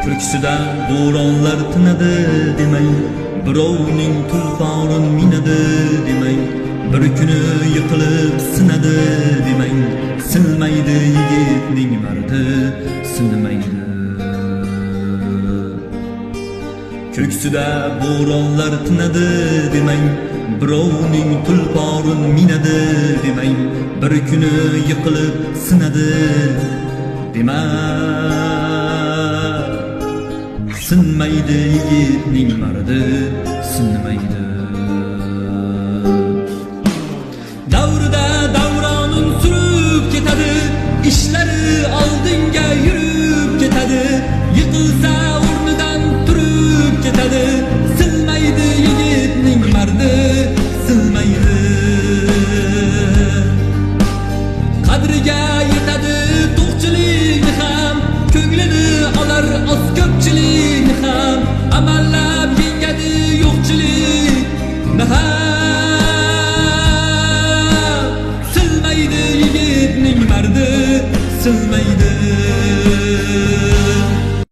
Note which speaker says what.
Speaker 1: Ko'ksida bo'ronlar tinadi demang, birovning tulporin minadi demang, bir kuni yiqilib sinadi demang, sinmaydi yigitning mardi, sinmaydi. Ko'ksida bo'ronlar tinadi demang, birovning tulporin minadi demang, bir kuni yiqilib sinadi demang, sinmaydi yigitning mardi, sinmaydi. Davrida davronin surib ketadi, ishlari oldinga yurib ketadi, yiqilsa o'rnidan turib ketadi, sinmaydi yigitning mardi, sinmaydi. Qadriga yetadi to'qchilikni ham, ko'nglini olar oz ko'pchilikni ham, amallab